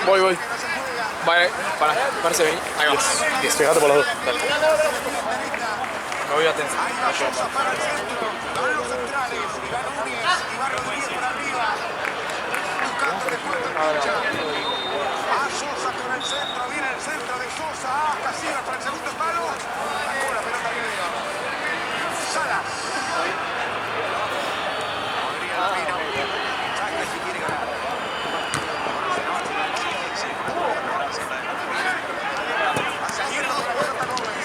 Voy. Vale, parece bien. Ahí va. 10. Fíjate por los dos. Dale. Me voy a atención. Sosa con el centro, viene el centro de Sosa, Casillas para el segundo palo. Sacó la pelota arriba. Salas. Adrián Pino. Saca si quiere ganar. Hacia izquierda con la pelota Gómez.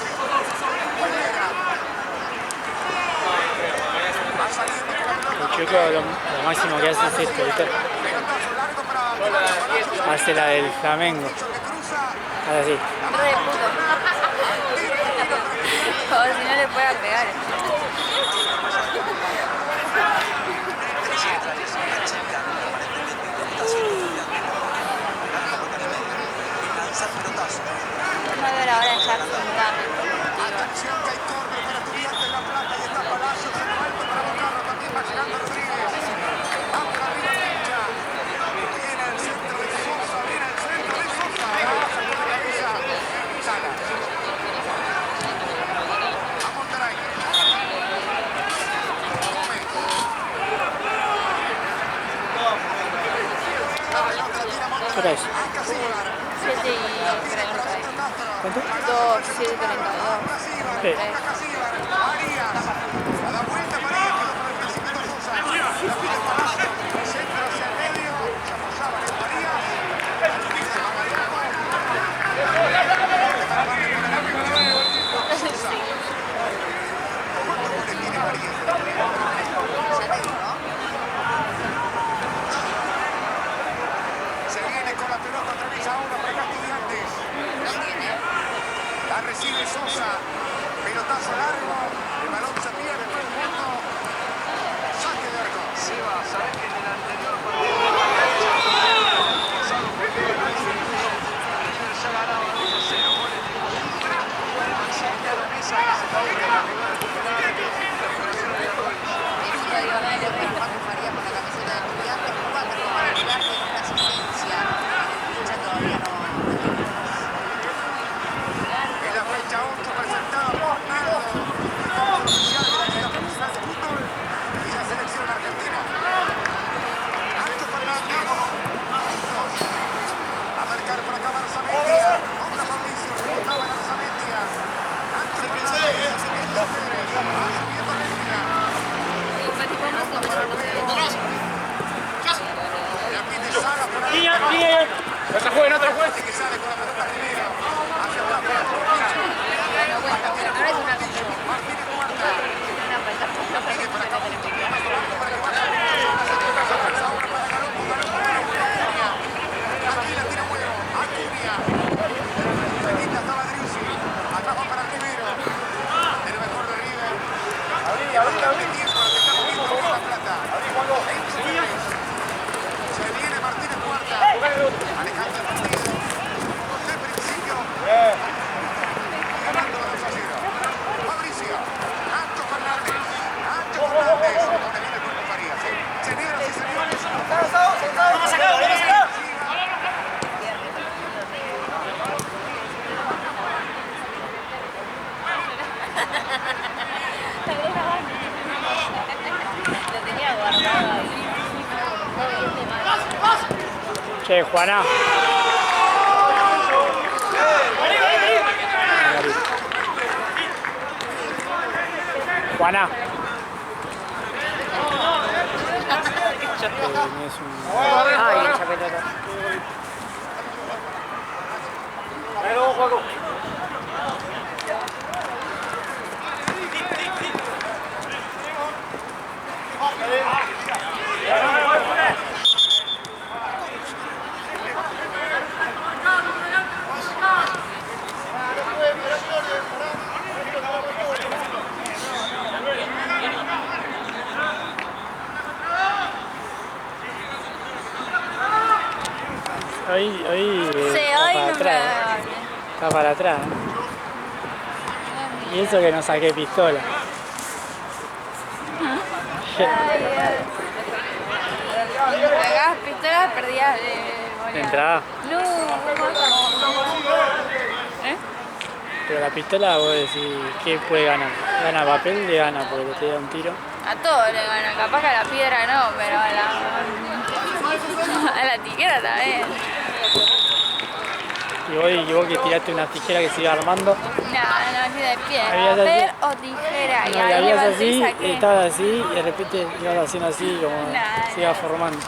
Va saliendo con la pelota. El chico lo máximo que hace es esto, ¿viste? Pelotazo largo para Hace la del Flamengo. Ahora sí. Re puto. O si no le pueda pegar. Vamos a ver ahora en Jackson. Atención que hay córner para Estudiantes La Plata y está Palacios en lo alto para Bocarro, también va llegando Rodríguez. Va por arriba derecha. Viene el centro de Sosa, viene el centro de Sosa. Sacó la cabeza. Salas. A Monterrey. Gómez. La pelota la tira Monterrey. ¿Qué es? A Casillas. 7 y 30. ¿Cuánto? 2, 7 y 32. Sí. María, a la vuelta María, quedó por el principio Sosa, la pide Palacio, centro hacia el medio, se apoyaba en María, se viene con la pelota otra vez ahora para acá Estudiantes, la recibe Sosa, pelotazo largo, el balón se pierde por el mundo, saque de arco. Seba, ¿sabes que en el anterior partido pasado fue que River ya ganaba 2-0, goles de Maximiliano Mesa que se está viendo la jugada popular de recuperación de Arroyo. Paco Faría con la camiseta de Estudiantes, 4 para el lugar de una asistencia. Ya todavía no. En la fecha 8 presentada por Nardo, el oficial de la Liga Profesional de Fútbol y la selección argentina. Alto Fernández. A marcar por acá Barzamendia. Otra Mauricio, rebotaba Barzamendia. Alto Fernández. Elías Pérez. Va subiendo Reina. La pide Sara por ahí. Otra juega, otra juega. Que sale con la pelota Rivero. Hacia atrás para Martínez Cuarta. Sigue para acá. Aquí la tira Bueno. Acuña. Cerquita estaba Driussi. Atrás va para Rivero. El mejor de River. Bastante tiempo lo que está moviendo con La Plata. Se viene Martínez Cuarta. Alejandro el partido. José Principio. Ganando 2-0. Mauricio. Nacho Fernández. Donde viene el cuerpo Farías. Señoras y señores. Vamos a sacar. Lo tenía guardado ahí. Che, Juana. Juana. Ay, esa pelota. Hoy Sí, está hoy para no atrás. me Está para atrás. Y eso que no saqué pistola. Pegabas pistolas, perdías Entrada. No, ¿eh? Pero la pistola, vos decís, ¿qué puede ganar? Gana papel, le gana porque te da un tiro. A todo le gana, capaz que a la piedra no, pero a la tijera también. Y vos que tiraste una tijera que se iba armando. No, de pie. Habías Papel así. o tijera. No, Y y ahí habías levanté así, y saqué. estabas así y de repente ibas haciendo así como Nah, se iba formando.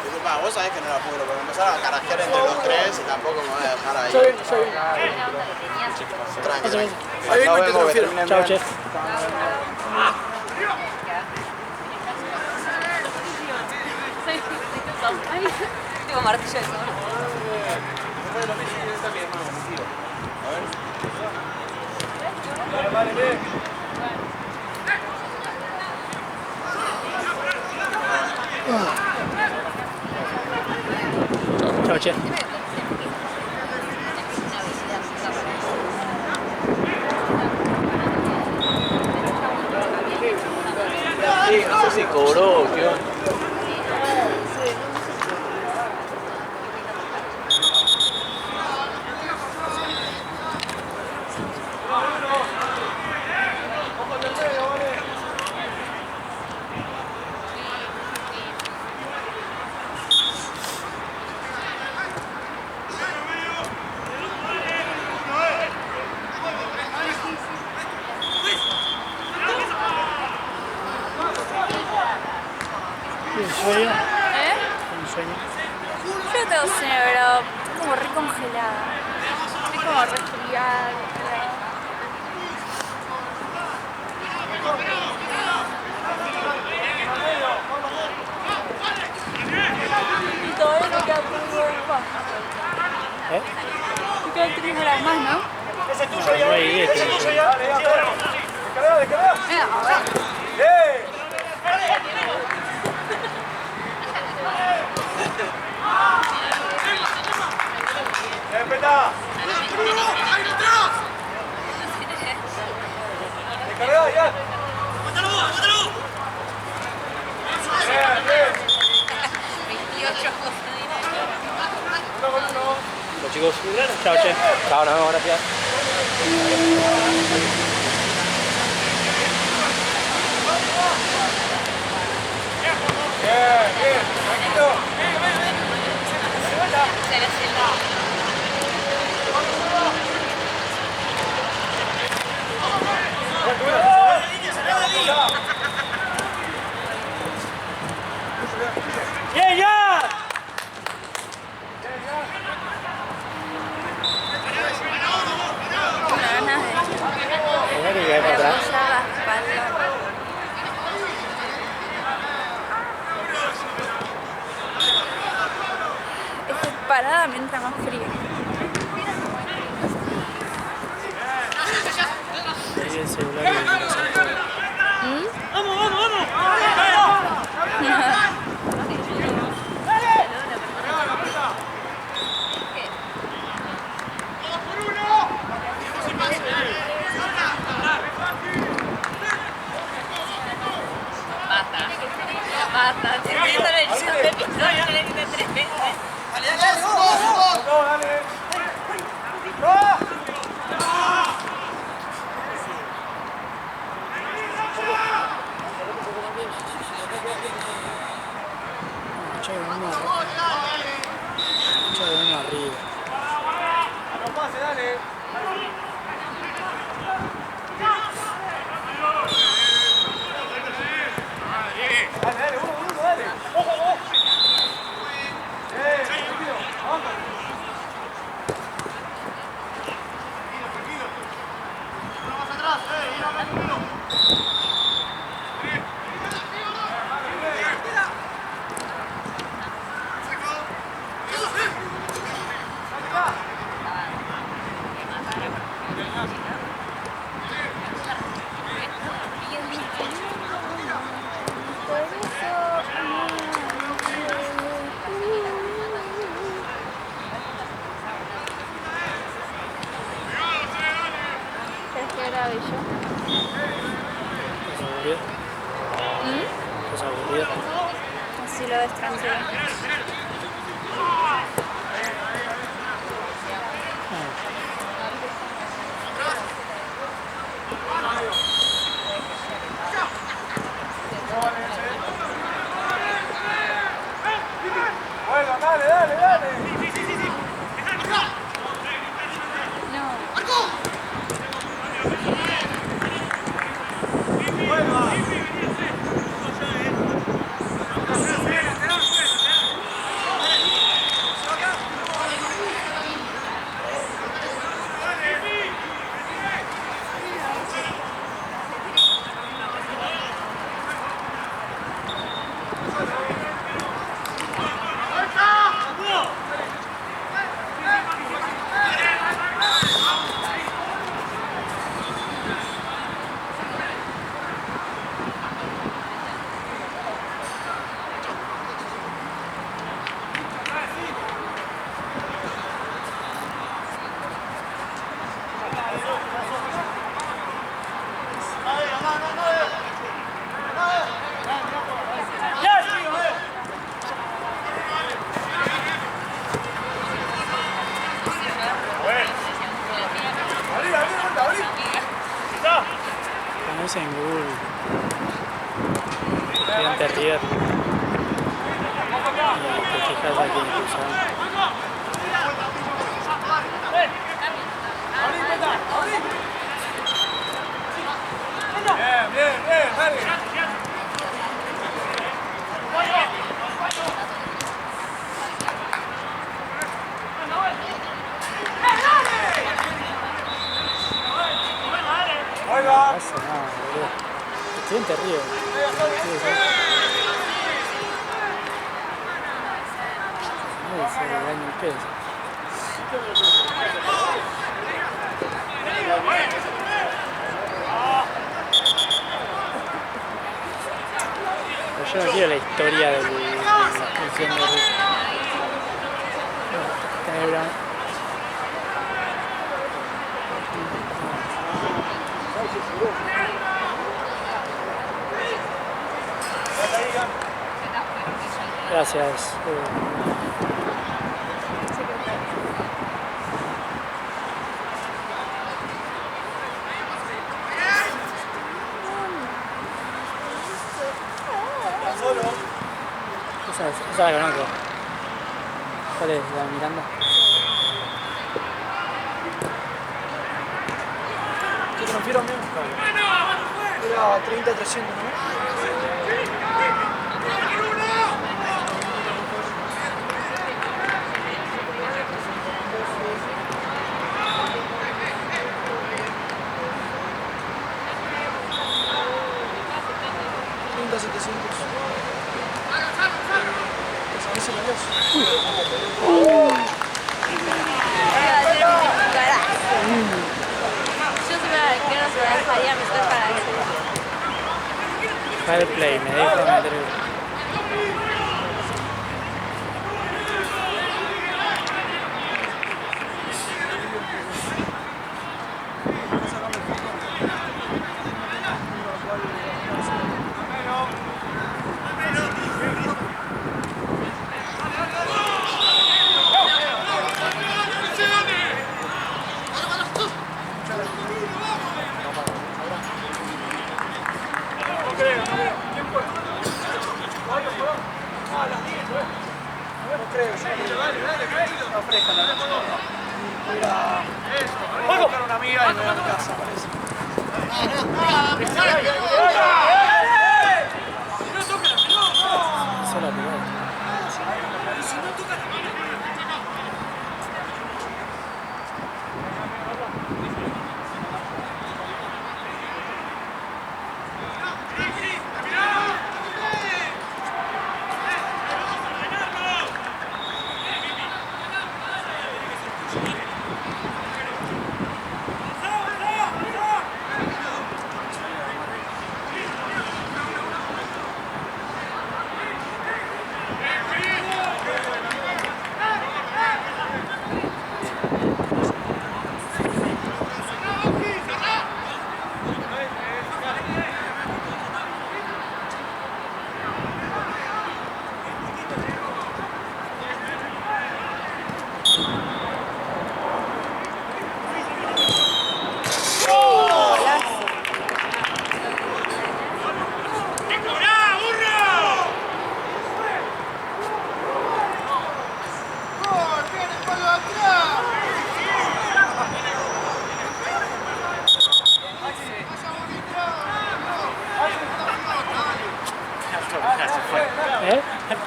Disculpa, vos sabés que no la juro, porque empezaron a carajear entre los tres y tampoco me voy a dejar ahí. Tranqui, tranqui. Ahí vengo y te Nos vemos, que transfiero. terminen Chao, bien. chef. Tengo martillo de sol. Chao, chef. Sí, no sé si cobró o qué onda. ¿Un sueño? ¿Eh? Un sueño. Yo tengo sueño, pero estoy como re congelada. Estoy como resfriada. Y todavía no queda más. ¿Eh? Me quedan 3 horas más, ¿no? No hay idea. Mira, a ver. Los chicos. Chao, chef. Chao, nos vemos, gracias. ¡Bien, ya! Mirá que quedé para atrás. Estoy parada mientras más frío. Ahí el celular y el celular. Basta, te estoy dando el shot de pistola, le quité 3 veces. Mucho de uno arriba. cabello. ¿Estás aburrida? ¿Estás aburrida? Así lo ves tranquilo. Juega, dale, dale, dale. Ponés en Google Estudiante River y te fijas aquí en Cruzado. Bien, bien, bien, dale. No pasa nada, boludo. Estudiante River. No se le daña el peso. Pero yo no quiero la historia del estudiante River. Tener una... Gracias. Esa la conozco. ¿Cuál es? ¿La de Miranda? ¿Qué transfiero mío? Era 30-300, ¿no? Fair play, me dejo meter el...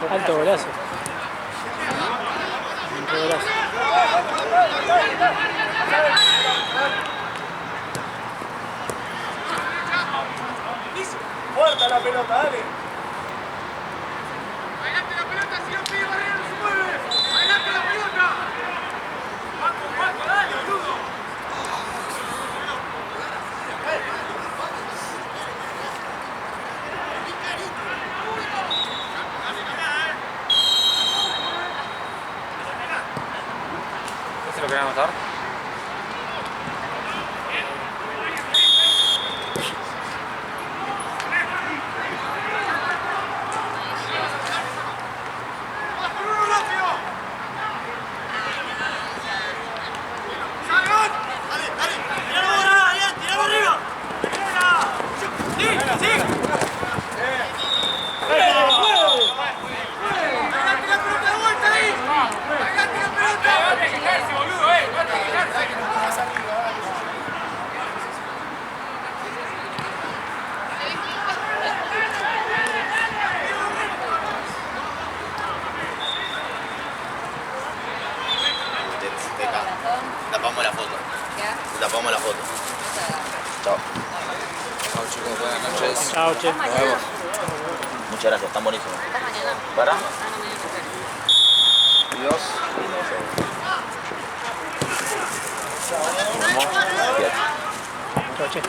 Alto golazo. Alto golazo. Fuerza la pelota, dale. Adelante la pelota, si no pide Barrera no se mueve. Adelante la pelota. Paco, dale, boludo. ¿Se lo querían anotar? Tapamos la foto. ¿Qué? Tapamos la foto. Chao. Chao chicos, buenas noches. Chao, che. Nos vemos. Muchas gracias, están buenísimos. Hasta mañana. ¿Para? Y dos. Chao, che.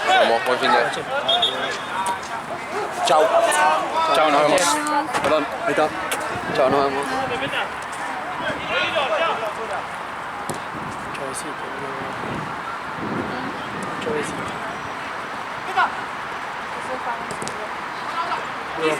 Vamos, buen fin de. Chao. Chao, nos vemos. Perdón, ahí está. Chao, nos vemos. Chavecito. Chavecito. ¿Eh?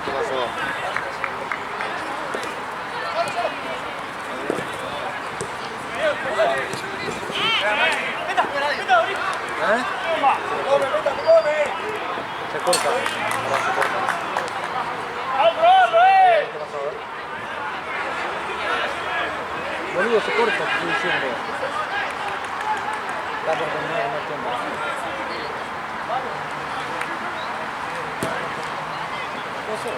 ¿Qué pasó? ¿Eh? Se corta. Ahora se corta. ¿Qué pasó? Boludo, se corta, te estoy diciendo. Está por terminar el primer tiempo. ¿Qué pasó?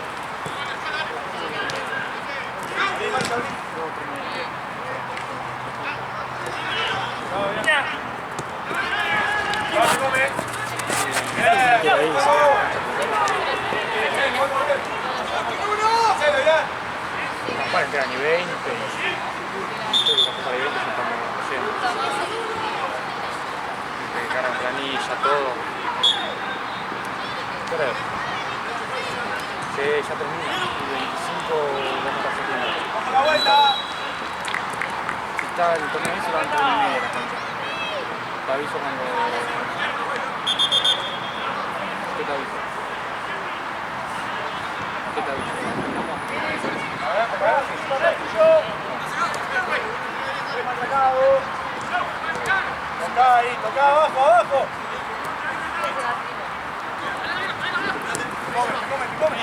Bueno, queda ni 20. Creo que pasó para 20 se estamos haciendo. Que cargan planilla, todo. ¿Qué hora es? Sí, ya termina. Y 25 vamos a hacer tiempo. ¡Vamos a la vuelta! Si está el torneo ahí, se va a entrar en media la cancha. Te aviso cuando... ¿Qué te aviso? ¿Qué te aviso? A ver, tuyo. Muy marcado. Toca ahí, toca abajo, abajo. Come.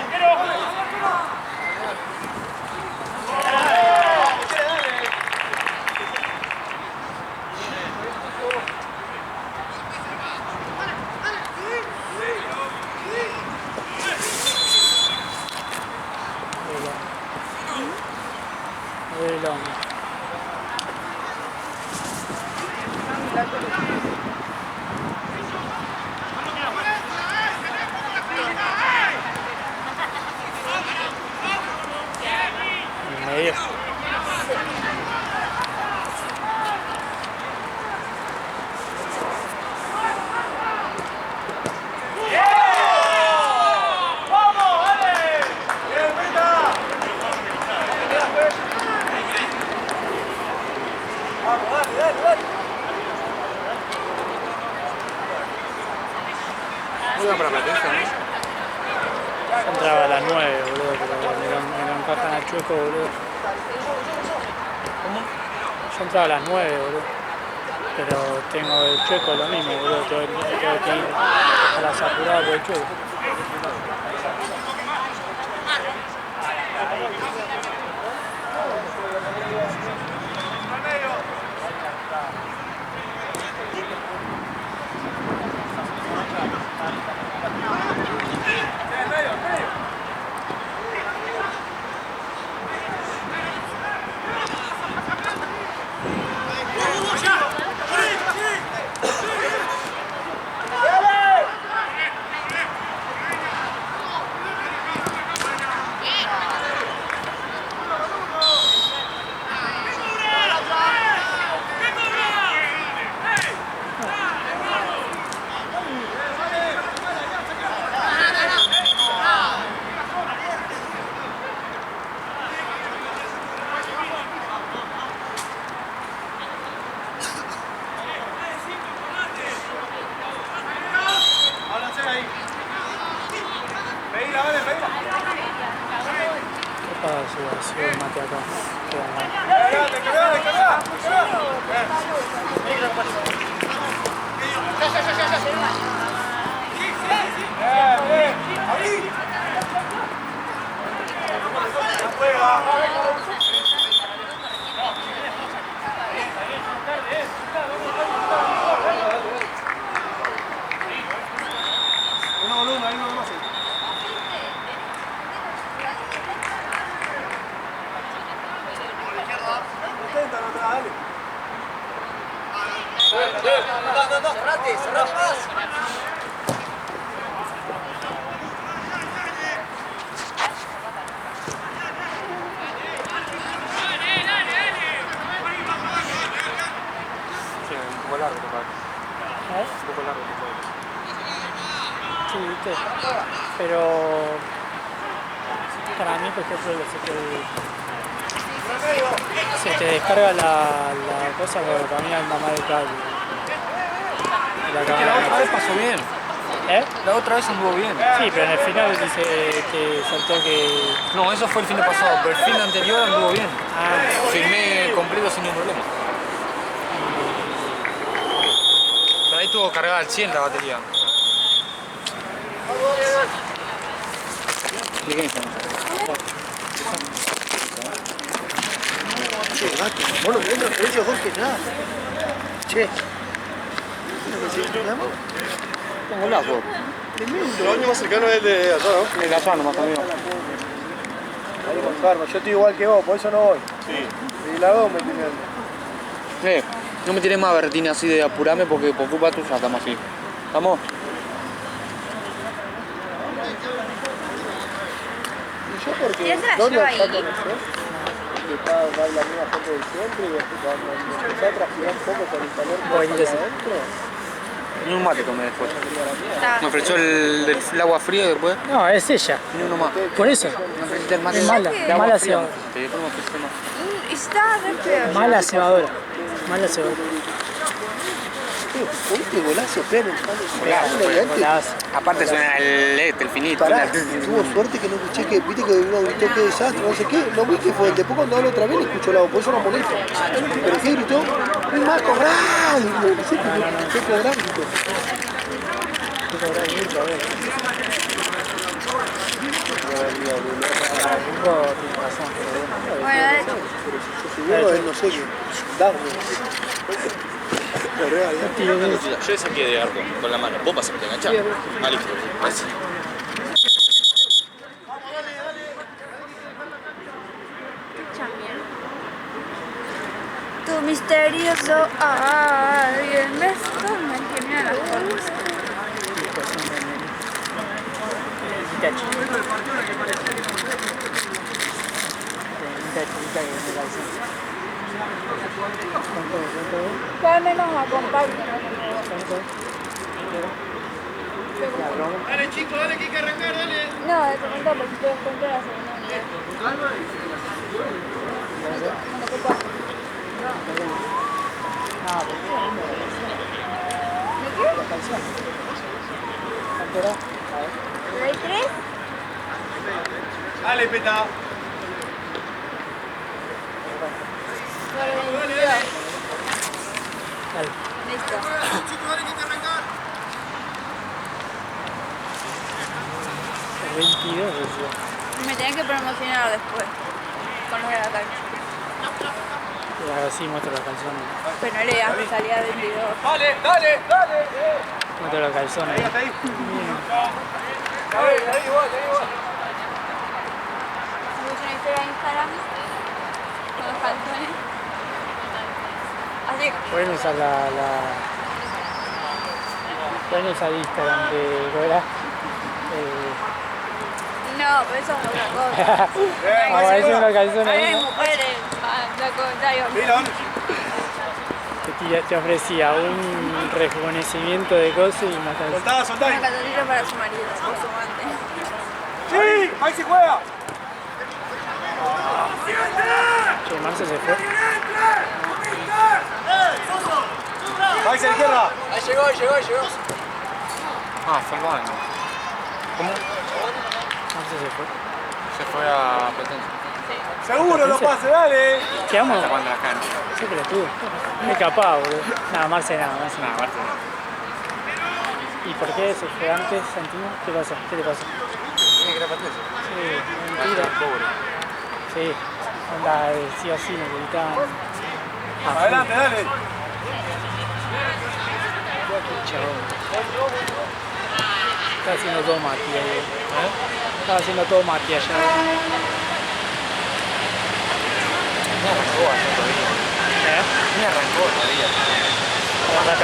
Yo entraba a las 9, boludo, pero me lo encajan al Chueco, boludo. ¿Cómo? Yo entraba a las 9, boludo. Pero tengo el Chueco lo mismo, boludo. Tengo que ir a las apuradas por el Chueco. Si el mate acá. Cerrate más. Sí, un poco largo, te parece. ¿Eh? Un poco largo, te parece. Sí, viste. Pero para mí, por ejemplo, se te descarga la cosa, pero para mí anda mal el cable. La otra vez pasó bien. ¿Eh? La otra vez anduvo bien. Sí, pero en el final dice que saltó que... No, eso fue el fin de pasado, pero el fin anterior anduvo bien. Ah, Firmé completo sin ningún problema. Pero ahí tuvo cargada al 100 la batería. ¿De qué Che, gato, vos lo ves los precios vos que nada. Che. Tengo las dos. El año más cercano es el de allá, ¿no? El allá nomás también. Ahí con Carmen, yo estoy igual que vos, por eso no voy. Sí. Y la dos me tienen. No me tires más berretina así de apurarme porque por culpa tuya estamos así. ¿Estamos? Y yo porque ¿Quién se la Doria lleva está ahí? con nosotros, que está va la misma gente de siempre y después cuando empezó a transpirar un poco por el calor que Bueno, hay sí. adentro, Ni un mate tomé después. Está. Me ofreció el agua fría después. no, es ella. Ni uno más. Por eso. Me ofreciste el mate. Es mala, de agua mala fría. cebadora. Sí, después me ofreciste más. Y está re feo. Mala cebadora. Mala cebadora. ¿viste golazo, pero Golazo. Aparte suena el finito. Pará, tuvo suerte que no escuché que, viste que uno gritó que desastre, no sé qué, no vi que fue, después cuando hablo otra vez le escucho la voz, por eso no molesto. Pero que gritó, ¡el más cobrar! Y lo sé que me escuché cobrar, grito. Bueno, dale. Pero si yo no sé qué, darme. Yo le saqué de arco con la mano. Vos vas a meter enganchar. Ah, listo. Así. Tu misterioso alguien me mantiene a las cosas. ¿Cuál menos acompaña? Dale, chicos, dale, que hay que arrancar, dale. No, de momento porque estoy descuento de la segunda unidad. ¿Cuándo te pasa? ¿De qué? ¿De 3? Dale, Peta. Dale. Listo. El 22 decía. Me tienen que promocionar después. Con los de la cancha. Y ahora sí muestro los calzones. Pero no le digas que salía 22. Dale, dale, dale. Muestro los calzones. Ahí, hasta ahí. Ahí, vos. Subí una historia a Instagram con los calzones. Así. Pueden usar pueden usar Instagram de Lola. No, pero eso es otra cosa. Aparecen unos calzones Ahí ahí, hay ¿no? mujeres, los comentarios. Milón. Te ofrecía un rejuvenecimiento de cosas y más calzones. Soltá, soltá. Una calzoncilla para su marido o su amante. Sí, ahí se juega. Che, Marce se fue. Ahí se izquierda. Ah, fue al baño. ¿Cómo? Marce se fue. Se fue a Potencia. Seguro lo pase, dale. Quedamos. Está jugando la cancha. Sí, pero tú. Es capaz, boludo. Nada, Marce nada, Marce Nada, nada. Marce. ¿Y por qué se fue antes, Santino? ¿Qué pasa? ¿Qué le pasa? Tiene que ir a Potencia. Sí, mentira. Pobre. Sí, onda, sí o sí necesitaban. Adelante, dale. Chabón. Está haciendo todo Mati ahí. Estaba haciendo todo Mati allá. Ni arrancó ayer todavía. Ni arrancó todavía.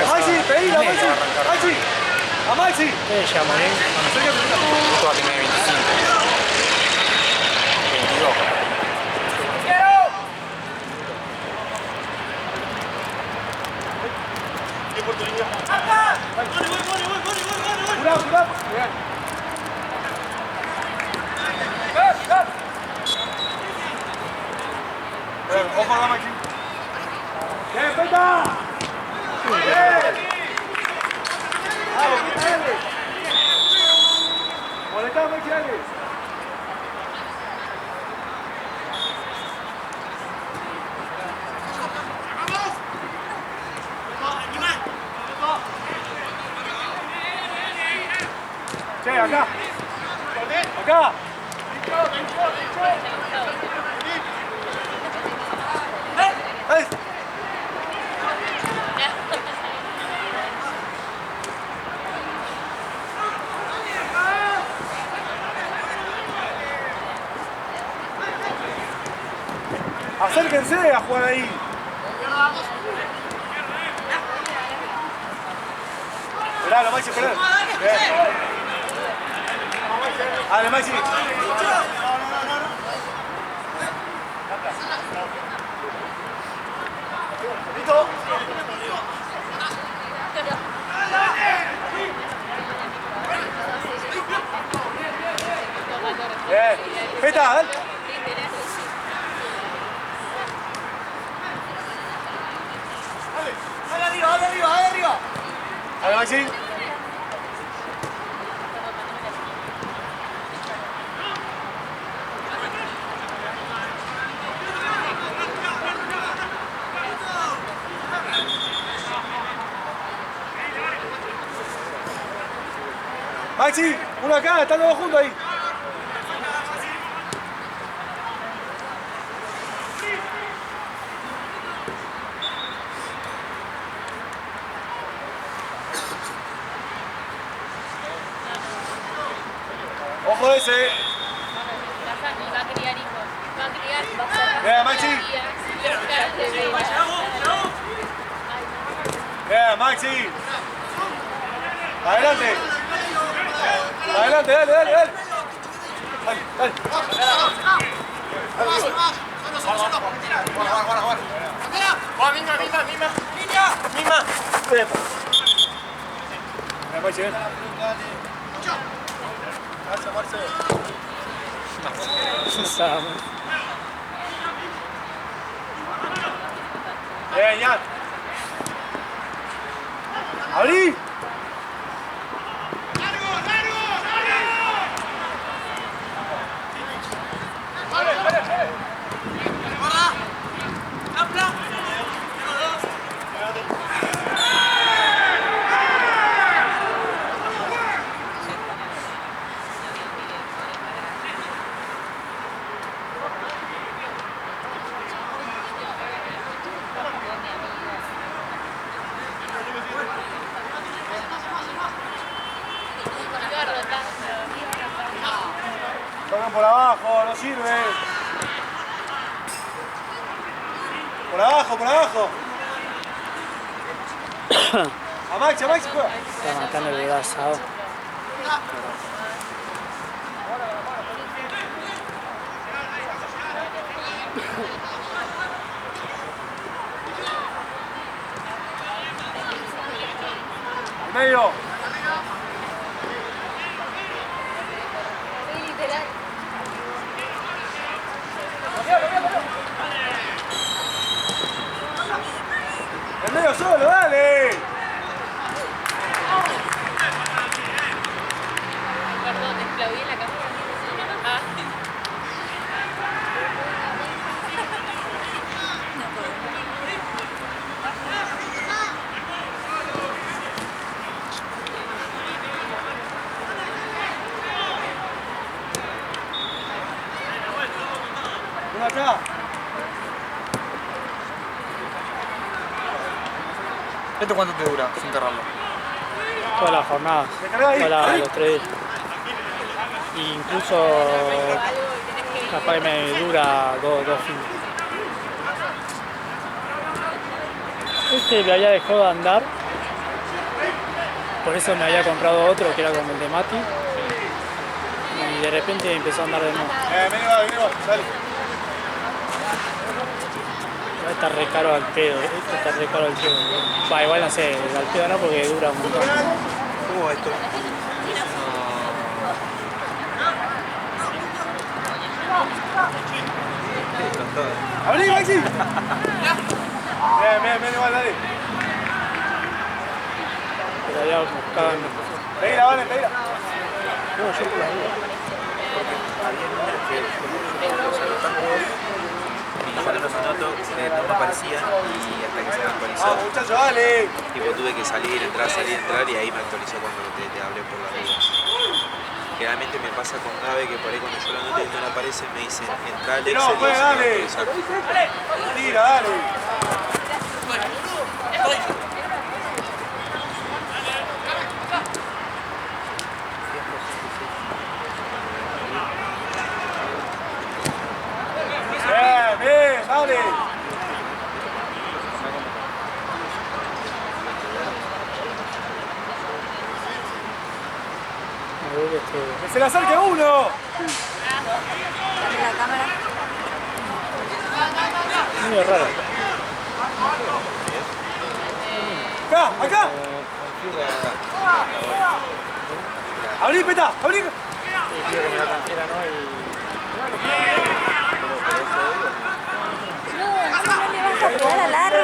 Maxi, pedila, Maxi. Maxi. A Maxi. ¿Qué le llamo, eh? Justo va a tener 25. 22. Curá. Bien, ojo a Maxi. Bien, Peta. Bien. Dale, Peta, dale. Molestá, Maxi, dale. Che, acá. Acá. ¡Eh! Acérquense a jugar ahí. Esperalo, Maxi, esperalo. Bien. Dale, Maxi. ¿Listo? Bien. Peta, dale. Dale arriba. Dale, Maxi. Maxi, uno acá, están los dos juntos ahí. Ojo ese. Va a criar hijos. Va a criar. Bien, Maxi. Bien, Maxi. Adelante. Adelante, dale. Dale. Misma. Bien, Maxi, ven. Gracias, Marcelo. Bien, ya. ¡Abrí! Juegan por abajo, no sirve. Por abajo, por abajo. A Maxi juega. Está matando el asado. Medio. Sí, literal. El medio solo, dale. Perdón, te aplaudí en la cámara. Ah. Uno acá. ¿Esto cuánto te dura sin cargarlo? Toda la jornada, los 3 días. Incluso capaz que me dura dos fines. Este me había dejado de andar, por eso me había comprado otro que era como el de Mati. Y de repente empezó a andar de nuevo. Vení, dale. Está re caro al pedo, esto está re caro al pedo. Va, igual no sé, al pedo no porque dura un montón. ¿Cómo va esto? ¡Abrí, Maxi! Bien, igual, dale. Pero había buscado en Pedila, vale, pedila. No, yo por las dudas. Había números que los anotando y yo los anoto, no me aparecían y hasta que se me actualizó. Vamos, muchachos, dale. Tipo, tuve que salir, entrar y ahí me actualizó cuando te hablé por la duda. Generalmente me pasa con Gabe que por ahí cuando yo lo anoto y no le aparece me dicen entra al Excel No, y pues, se me dale. actualizar. Tira, dale. Bien, dale. ¡Que se le acerque uno! Dame la cámara. medio raro. Acá. Abrí, peta, abrí. Sí, pido que me la transfieran hoy. No le vas a jugar al arco.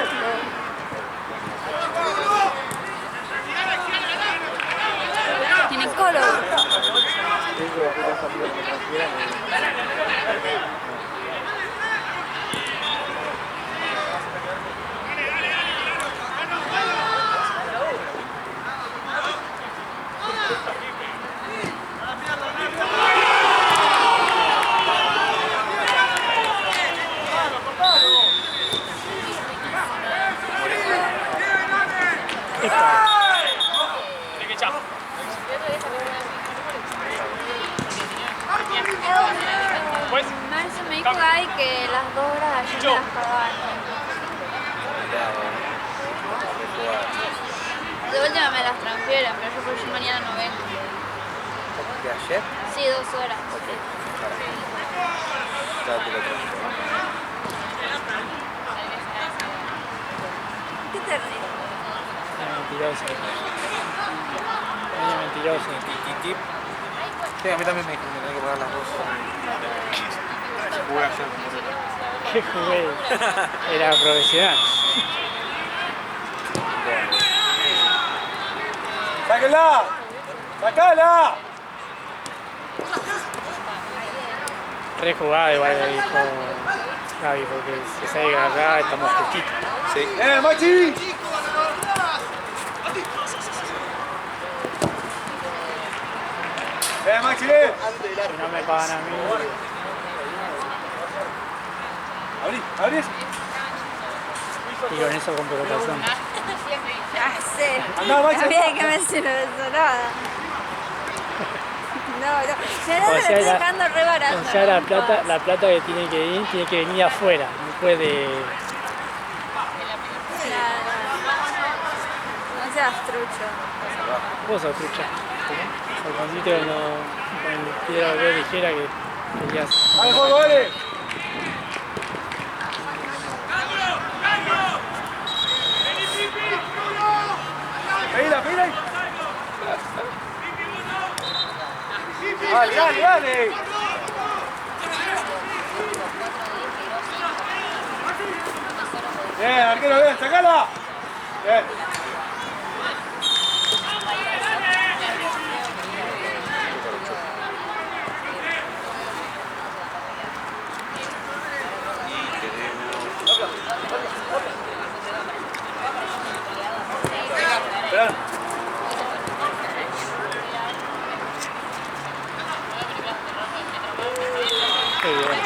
Tienen color. Marcio me dijo Gaby que las 2 horas ayer me las pagaban. De última me las transfieren, pero yo por si mañana no vengo. ¿De ayer? Sí, 2 horas. Ya te lo transfiero. ¿Qué te ríes? Mentiroso. Mentiroso. Sí, a mí también me dijo que tenía que pagar las 2. Jugué ayer. ¿Qué jugué? Era profesional. ¡Sáquenla! ¡Sacala! Re jugada igual le dijo Gaby, porque se sabe que acá estamos justitos. Sí. Maxi! Maxi! Si no me pagan a mí. Abrí eso. Y con eso compro razón. Ya sé. Andá, Maxi. No había que mencionar eso nada. Si no, me lo estoy dejando re barato. O sea, la plata que tiene que venir de afuera, no puede... No seas trucho. Vos sos trucha. Al principio con el piedra de ligera que querías... ¡Dale, juego, dale! ¡Pedila, pedila! ¡Dale, dale, dale! Bien, arquero, bien, sacala. Bien. Esperá. Qué bien.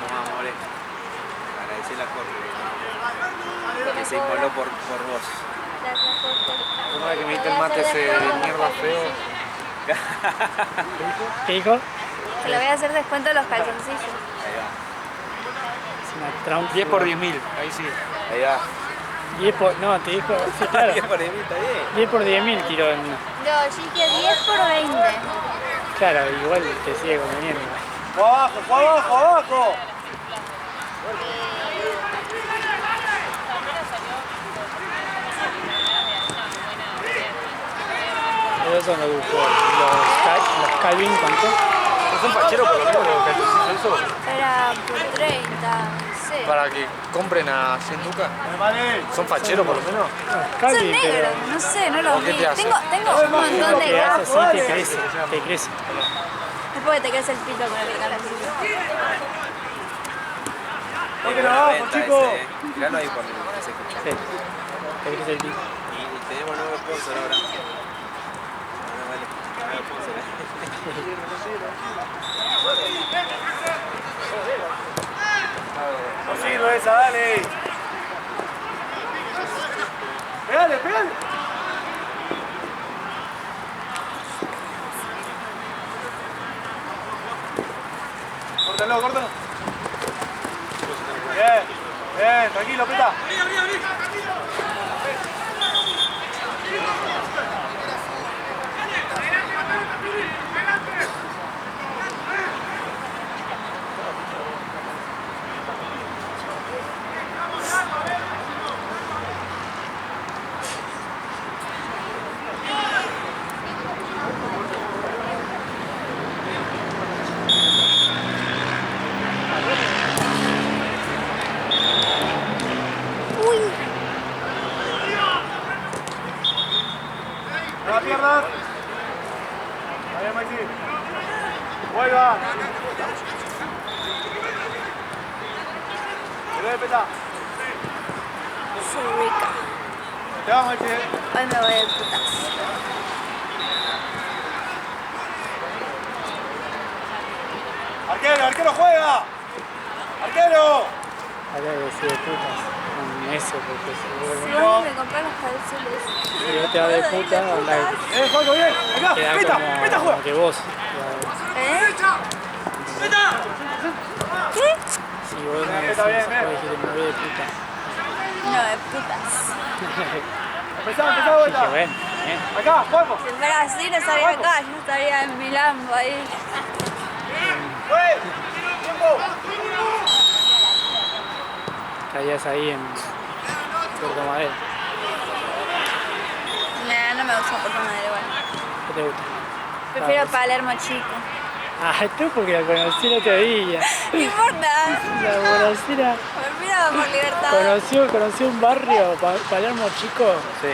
Tomá, more. Agradecer la corte. Que se inmoló por vos. Una vez que me diste el mate ese de mierda feo. ¿Qué dijo? Que le voy a hacer descuento a los calzoncillos. Ahí va. Es una trampa. 10 por 10.000, ahí sí. Ahí va. 10 por... No, te dijo... Sí, claro. 10 por 10.000, está bien. 10 por 10.000 tiró en... No, yo dije 10 por 20. Claro, igual te sigue conveniendo. ¡Abajo, abajo, abajo! Esos son los Calvin, ¿cuánto? ¿No son facheros por lo menos los calzoncillos eso? Era por 30, sí. Para que compren a 100 lucas. ¿Son facheros por lo menos? Los Son Calvin, negros, pero... no sé, no los ¿O qué vi. te hace? Tengo un montón de Te hace gafas. así, te crece. Después te crece el pito con el calzoncillo. ¡Tóquenlo abajo, chicos! Tiralo ahí por el seco. Sí, te crece el pito. Y tenemos nuevo sponsor ahora. Vale, nuevo sponsor. No sirve esa, dale. Pegale, pegale. Córtalo, córtalo. Bien, bien, tranquilo, peta. No la pierdas. Ahí, Maxi. Vuelva. Vuelve, peta. Soy rica. Te vas, Maxi. Hoy me voy de putas. Arquero, arquero juega. Arquero. Habría que decir de putas con eso, porque Si seguro vos me compras los calzones. que si vos te vas de puta, anda Juego bien. Acá, queda peta, peta, como juega. que vos. ¿Eh? ¿Qué? Si vos no decís, Está bien, bien. después dijiste me voy de puta. No, de putas. Empezá, Dije, vuelta. bueno, bien. Acá, juego. Si fuera así, no estaría acá, yo estaría en mi Lambo ahí. Tiempo. Caías ahí en Puerto Madero. Nah, no me gusta Puerto Madero igual. ¿Qué te gusta? Prefiero Palermo chico. Ah, tú porque la conocí el otro día. No importa. La conocí, Prefiero por libertad. conoció un barrio, Palermo Chico, Sí.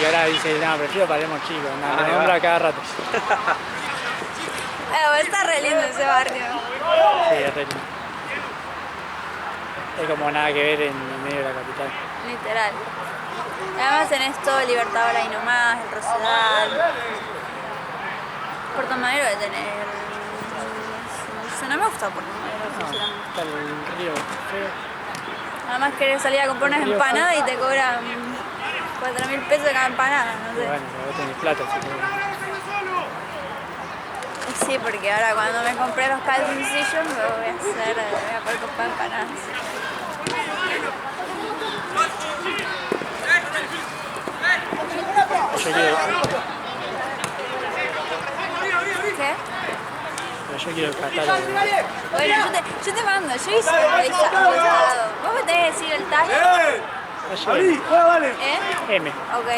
y ahora dice, no, prefiero Palermo Chico, no, lo nombra cada rato. Está re lindo ese barrio. Sí, es re lindo. Es como nada que ver en el medio de la capital. Literal. Además tenés todo Libertador ahí nomás, el Rosedal. Puerto Madero de tener. No me gusta Puerto Madero, No, sinceramente. está el río feo. Además querés salir a comprar unas Río empanadas y te cobran 4.000 pesos cada empanada, no sé. Bueno, pero vos tenés plata, así que... Sí, porque ahora cuando me compré los calzoncillos me voy a poder comprar empanadas. Yo quiero, ¿Qué? yo quiero el catálogo. Bueno, yo te mando, yo hice el listado. Vos me tenés que decir el tag. M. Ok,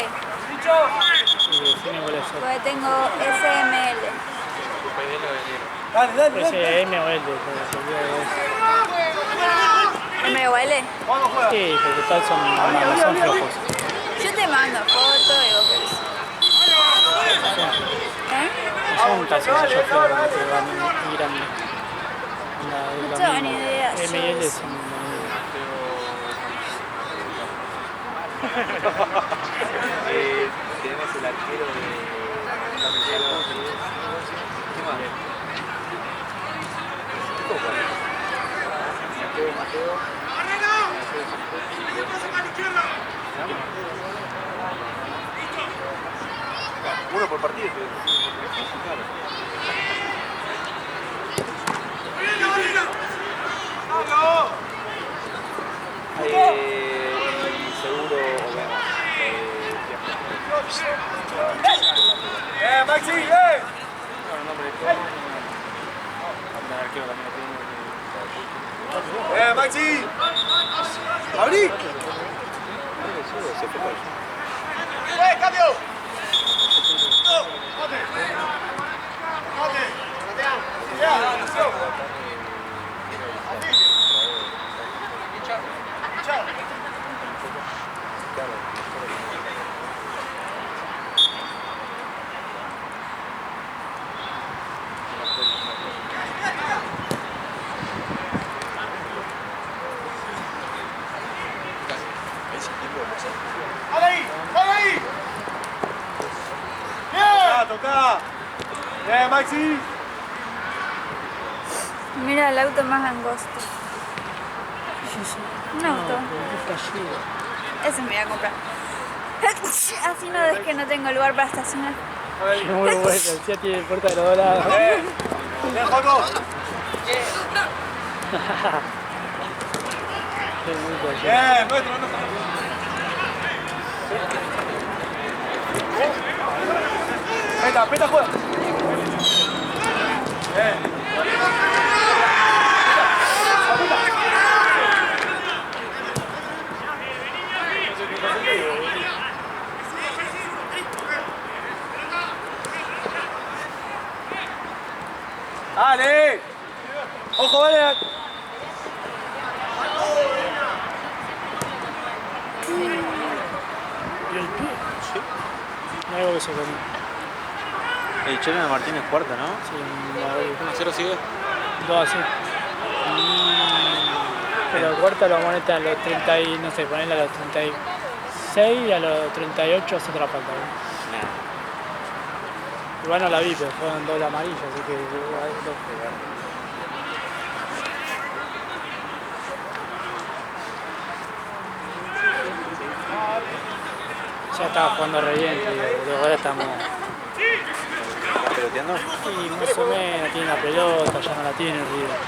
Y define cuál es. porque tengo SML. Ese M o L, ¿Me huele? sí, porque tal son flojos. Yo te mando foto y vos ves. ¿Eh? No son calzoncillos flojos, no te van muy grandes. No tengo ni idea. M y L son... Tenemos el arquero de... ¿Qué más? Mateo. Uno por partido. Seguro o vemos. Maxi! Maxi! ¡Abrí! ¡Cambio! ¡Ahí! ¡Bien! ¡Toca! ¡Bien, Maxi! Mira el auto más angosto. Un auto. Ese me voy a comprar. Así no ves que no tengo lugar para estacionar. Muy bueno, ya tiene puerta de los dos lados. ¡Bien, Joco! ¡Bien, nuestro! Peta, juega. Bien. ¡Dale! ¡Ojo, vale! ¿Y el pie? Sí. No hay algo que se comió. El Chelena Martínez cuarta, ¿no? Sí, 1-0 sigue. 2 así. Pero cuarta lo amonesta a los 30 y no sé, ponerle a los 36 y a los 38 hace otra falta. Igual no la vi, pero fueron 2 amarillas, así que... Ya estaba jugando re bien, pero ahora estamos... ¿Estás peloteando? Y más o menos tiene la pelota, ya no la tiene el River.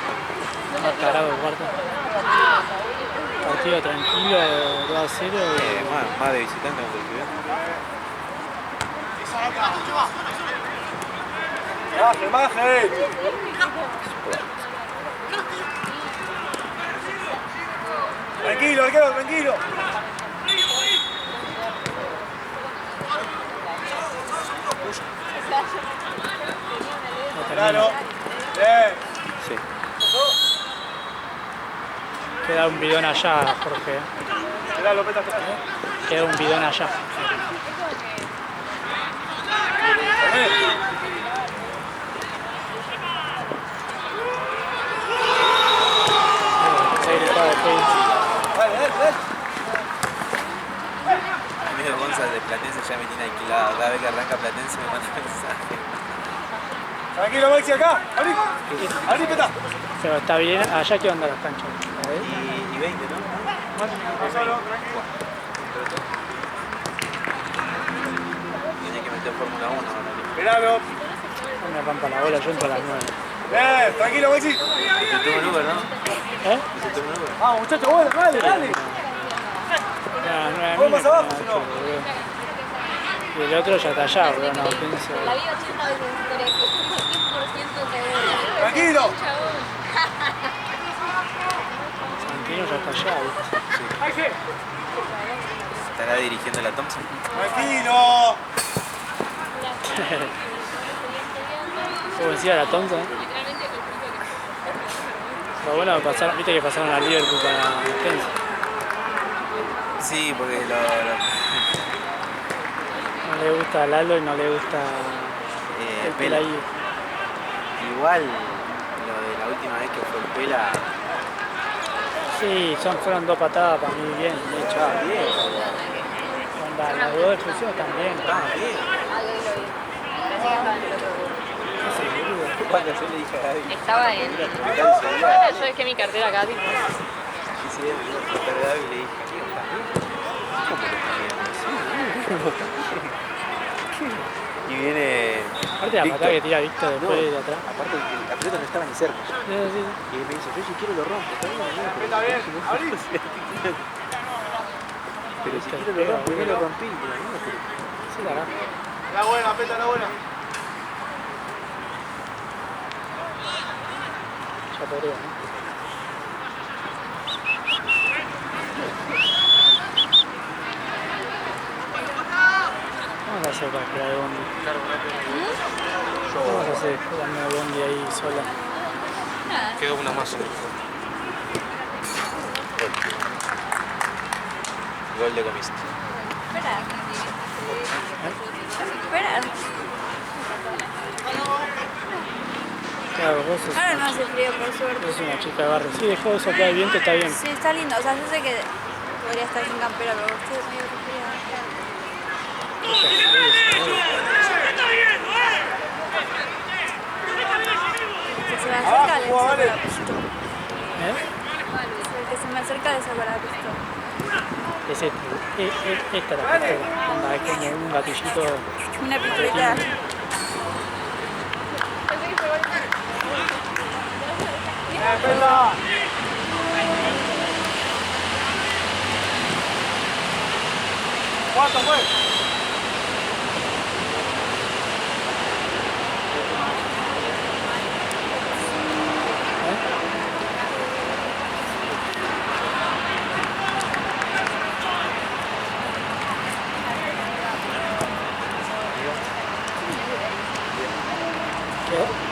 Más tarado el cuarto. Partido tranquilo, 2-0. Más de visitante que de ¡Baje, baje! Tranquilo, arquero, tranquilo. Claro. Bien. Sí. Queda un bidón allá, Jorge. Mirá, Lopeta. Queda un bidón allá. Dale. Platense ya me tiene alquilado. Cada vez que arranca Platense me manda mensaje. Tranquilo, Maxi, acá. Abrí. Abrí, peta. Pero está bien, allá qué onda las canchas. A ver. Y 20, ¿no? Pasalo, tranquilo. Tiene que meter Fórmula 1 ahora. Esperalo. No me rompa la bola, yo entro a las 9. Bien, tranquilo, Maxi. Y se toma el Uber, ¿no? ¿Eh? Y se toma el Uber. Vamos, muchachos, bueno, dale, dale. No, Vos más abajo, si no. Y el otro ya está allá, boludo, no, pienso. La vi 80 veces en historia, que es un 100% seguro. Tranquilo. Santino ya está allá, ¿viste? ¿Estará dirigiendo la Thompson? Tranquilo. ¿Cómo decía la tonta? Lo bueno de pasar, viste que pasaron a Liverpool para la defensa. Sí, porque No le gusta a Lalo y no le gusta el Pela. Pela. Igual, lo de la última vez que fue el Pela. Sí, fueron 2 patadas para mí bien. De hecho, Bien. onda, las 2 expulsiones también. Bien. Cuando yo le dije a Gaby. Estaba en. Yo dejé mi cartera acá, tipo. Y si él me iba a preguntar a Gaby, le dije, ¿qué onda? ¿Cómo lo está viendo? Y viene. Aparte la patada que tira Víctor después de atrás. Aparte, la pelota no estaba ni cerca. Sí, sí. Y me dice, yo si quiero lo rompo. Está bien, Está bien, abrí. pero si quiero lo rompo, yo lo rompí. Sí, la verdad. La buena, peta, la buena. Ya podría, ¿no? Vamos a hacer para esperar el bondi. Vamos a hacer esperando el bondi ahí sola. Quedó una más. Gol de comiste. Esperar. Claro, vos sos, Ahora no hace frío, por suerte. sos una chica de barrio. Sí, dejó de soplar el viento, está bien. Sí, está lindo. O sea, yo sé que podría estar en campera, pero estoy medio resfriada. Que se me acerca le saco la pistola. ¿Eh? El que se me acerca le saco la pistola. Es este. Esta es la pistola. Onda, es como un gatillito. Una pistolita. Peta. ¿Cuánto fue? ¿Qué?